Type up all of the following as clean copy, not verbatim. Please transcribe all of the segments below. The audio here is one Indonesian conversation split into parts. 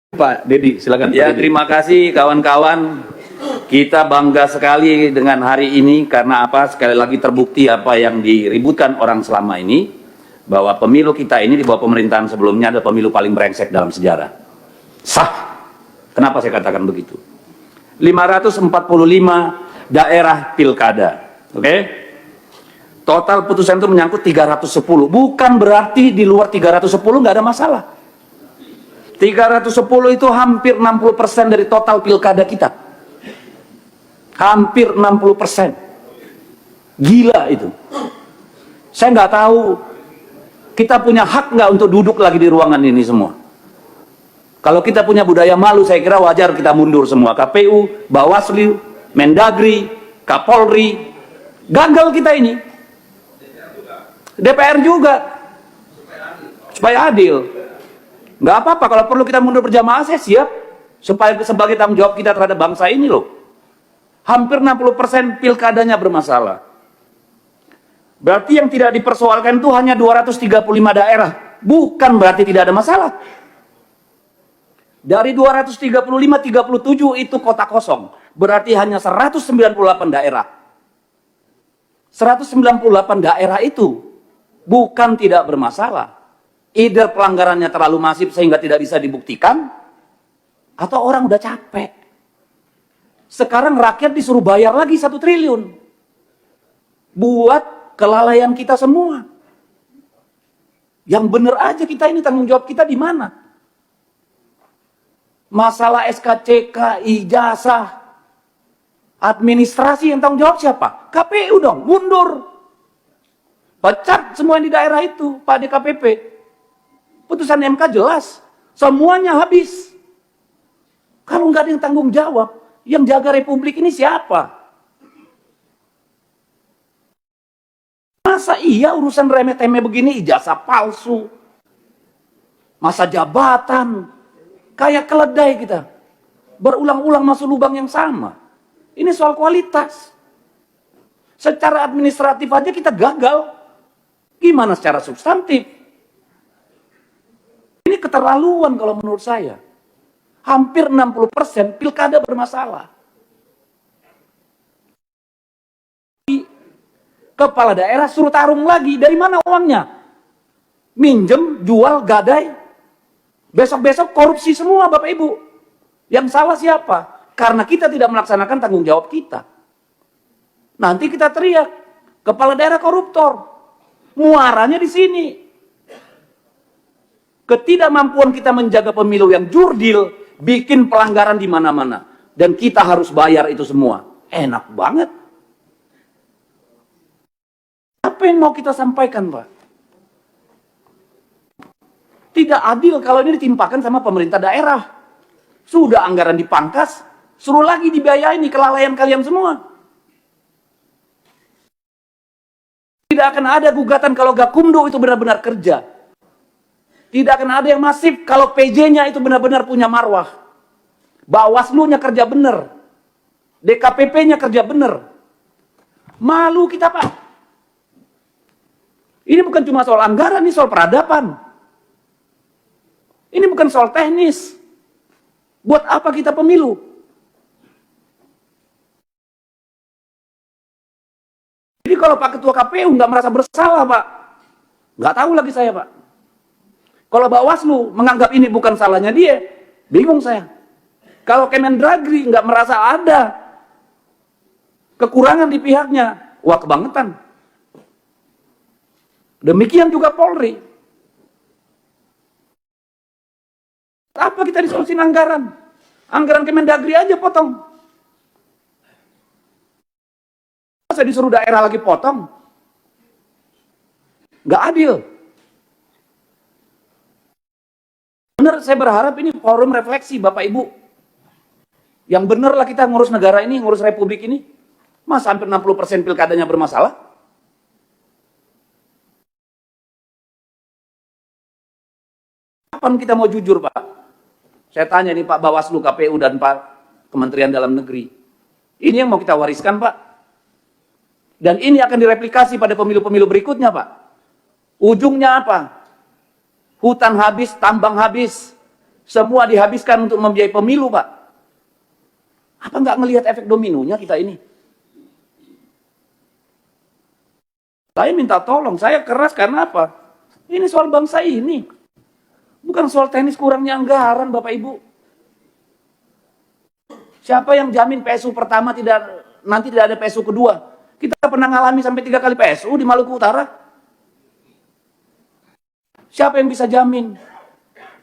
Pak Dedi, silakan. Ya, Pak Dedi. terima kasih kawan-kawan. Kita bangga sekali dengan hari ini karena apa? Sekali lagi terbukti apa yang diributkan orang selama ini, bahwa pemilu kita ini di bawah pemerintahan sebelumnya adalah pemilu paling brengsek dalam sejarah. Sah. Kenapa saya katakan begitu? 545 daerah pilkada. Oke? Total putusan itu menyangkut 310. Bukan berarti di luar 310 nggak ada masalah. 310 itu hampir 60% dari total pilkada kita. Hampir 60%. Gila itu. Saya nggak tahu kita punya hak nggak untuk duduk lagi di ruangan ini semua. Kalau kita punya budaya malu, saya kira wajar kita mundur semua. KPU, Bawaslu, Mendagri, Kapolri, gagal kita ini. DPR juga. Supaya adil. Nggak apa-apa, kalau perlu kita mundur berjamaah, saya siap. Supaya sebagai tanggung jawab kita terhadap bangsa ini loh. Hampir 60% pilkadanya bermasalah. Berarti yang tidak dipersoalkan itu hanya 235 daerah. Bukan berarti tidak ada masalah. Dari 235, 37 itu kota kosong. Berarti hanya 198 daerah. 198 daerah itu bukan tidak bermasalah. Either pelanggarannya terlalu masif sehingga tidak bisa dibuktikan, atau orang udah capek. Sekarang rakyat disuruh bayar lagi 1 triliun. Buat kelalaian kita semua. Yang bener aja kita ini, tanggung jawab kita di mana? Masalah SKCK, ijazah, administrasi yang tanggung jawab siapa? KPU dong, mundur. Pecat semua yang di daerah itu, Pak DKPP. Putusan MK jelas, semuanya habis. Kalau nggak ada yang tanggung jawab, yang jaga republik ini siapa? Masa iya urusan remeh-temeh begini, ijazah palsu, masa jabatan, kayak keledai kita. Berulang-ulang masuk lubang yang sama. Ini soal kualitas. Secara administratif aja kita gagal. Gimana secara substantif? Ini keterlaluan kalau menurut saya. Hampir 60% pilkada bermasalah. Kepala daerah suruh tarung lagi. Dari mana uangnya? Minjem, jual, gadai. Besok-besok korupsi semua Bapak Ibu. Yang salah siapa? Karena kita tidak melaksanakan tanggung jawab kita. Nanti kita teriak, kepala daerah koruptor. Muaranya di sini. Ketidakmampuan kita menjaga pemilu yang jurdil, bikin pelanggaran di mana-mana. Dan kita harus bayar itu semua. Enak banget. Apa yang mau kita sampaikan, Pak? Tidak adil kalau ini ditimpakan sama pemerintah daerah. Sudah anggaran dipangkas, suruh lagi dibiayai nih kelalaian kalian semua. Tidak akan ada gugatan kalau Gakumdu itu benar-benar kerja. Tidak akan ada yang masif kalau PJ-nya itu benar-benar punya marwah. Bawaslu-nya kerja benar. DKPP-nya kerja benar. Malu kita, Pak. Ini bukan cuma soal anggaran, ini soal peradaban. Ini bukan soal teknis. Buat apa kita pemilu? Jadi kalau Pak Ketua KPU nggak merasa bersalah, Pak. Nggak tahu lagi saya, Pak. Kalau Bawaslu menganggap ini bukan salahnya dia, bingung saya. Kalau Kemendagri nggak merasa ada kekurangan di pihaknya, wah kebangetan. Demikian juga Polri. Apa kita diskusin anggaran? Anggaran Kemendagri aja potong. Saya disuruh daerah lagi potong. Nggak adil. Benar, saya berharap ini forum refleksi Bapak Ibu. Yang benar lah kita ngurus negara ini, ngurus republik ini. Masa hampir 60% pilkadanya bermasalah? Kapan kita mau jujur, Pak? Saya tanya nih Pak Bawaslu, KPU, dan Pak Kementerian Dalam Negeri. Ini yang mau kita wariskan, Pak. Dan ini akan direplikasi pada pemilu-pemilu berikutnya, Pak. Ujungnya apa? Hutan habis, tambang habis. Semua dihabiskan untuk membiayai pemilu, Pak. Apa nggak ngelihat efek dominonya kita ini? Saya minta tolong, saya keras karena apa? Ini soal bangsa ini. Bukan soal teknis kurangnya anggaran, Bapak Ibu. Siapa yang jamin PSU pertama nanti tidak ada PSU kedua? Kita pernah ngalami sampai 3 kali PSU di Maluku Utara. Siapa yang bisa jamin?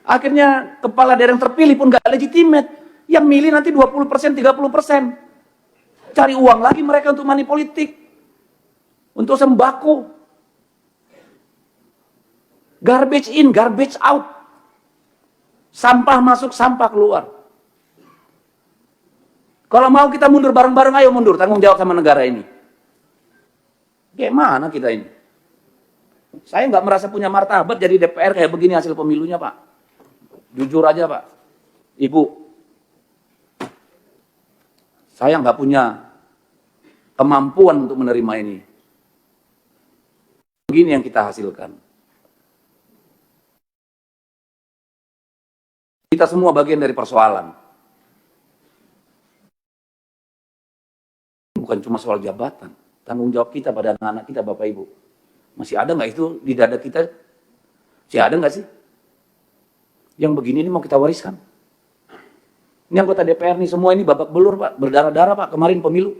Akhirnya kepala daerah yang terpilih pun gak legitimate. Yang milih nanti 20%, 30%. Cari uang lagi mereka untuk money politik. Untuk sembako. Garbage in, garbage out. Sampah masuk, sampah keluar. Kalau mau kita mundur bareng-bareng, ayo mundur. Tanggung jawab sama negara ini. Gimana kita ini? Saya nggak merasa punya martabat jadi DPR kayak begini hasil pemilunya, Pak. Jujur aja, Pak. Ibu. Saya nggak punya kemampuan untuk menerima ini. Begini yang kita hasilkan. Kita semua bagian dari persoalan. Bukan cuma soal jabatan. Tanggung jawab kita pada anak-anak kita, Bapak Ibu. Masih ada nggak itu di dada kita? Masih ada nggak sih? Yang begini ini mau kita wariskan. Ini anggota DPR nih semua ini babak belur, Pak. Berdarah-darah, Pak. Kemarin pemilu.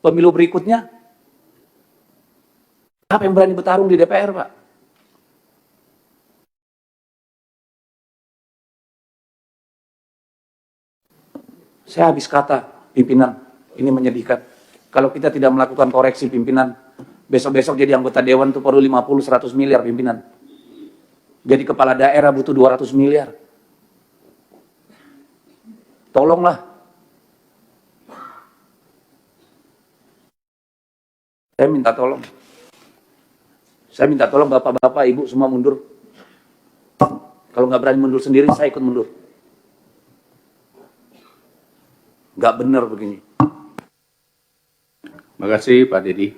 Pemilu berikutnya. Apa yang berani bertarung di DPR, Pak? Saya habis kata, pimpinan. Ini menyedihkan. Kalau kita tidak melakukan koreksi pimpinan, besok-besok jadi anggota dewan tuh perlu 50-100 miliar pimpinan. Jadi kepala daerah butuh 200 miliar. Tolonglah. Saya minta tolong. Saya minta tolong bapak-bapak, ibu semua mundur. Kalau nggak berani mundur sendiri, saya ikut mundur. Nggak benar begini. Terima kasih Pak Dedi.